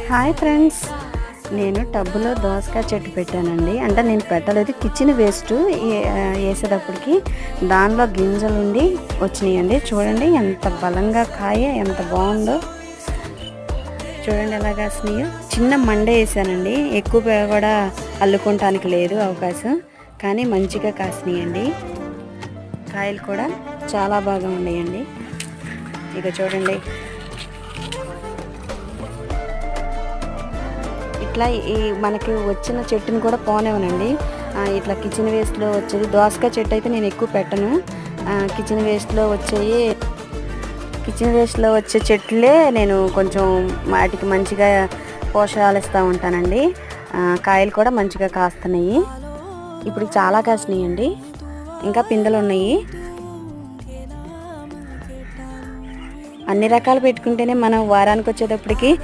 Hi friends, నేను టబ్బులో దోసకాయ చెట్టు పెట్టానండి. అంటే నేను పెట్టలేదు, కిచెన్ వేస్ట్ వేసేటప్పటికి దానిలో గింజలు ఉండి వచ్చినాయండి. చూడండి ఎంత బలంగా కాయ ఎంత బాగుందో. చూడండి ఎలా కాసినాయో. చిన్న మండ వేసానండి, ఎక్కువ కూడా అల్లుకోవటానికి లేదు అవకాశం, కానీ మంచిగా కాసినాయండి. కాయలు కూడా చాలా బాగా ఉన్నాయండి. ఇక చూడండి, ఇట్లా ఈ మనకి వచ్చిన చెట్టుని కూడా పోనేవనండి. ఇట్లా కిచెన్ వేస్ట్లో వచ్చేది దోసకాయ చెట్టు అయితే నేను ఎక్కువ పెట్టను. కిచెన్ వేస్ట్లో వచ్చే చెట్లే నేను కొంచెం వాటికి మంచిగా పోషకాలు ఇస్తూ ఉంటానండి. కాయలు కూడా మంచిగా కాస్తున్నాయి. ఇప్పుడు చాలా కాసినాయండి, ఇంకా పిందెలు ఉన్నాయి. అన్ని రకాలు పెట్టుకుంటేనే మనం వారానికి వచ్చేటప్పటికి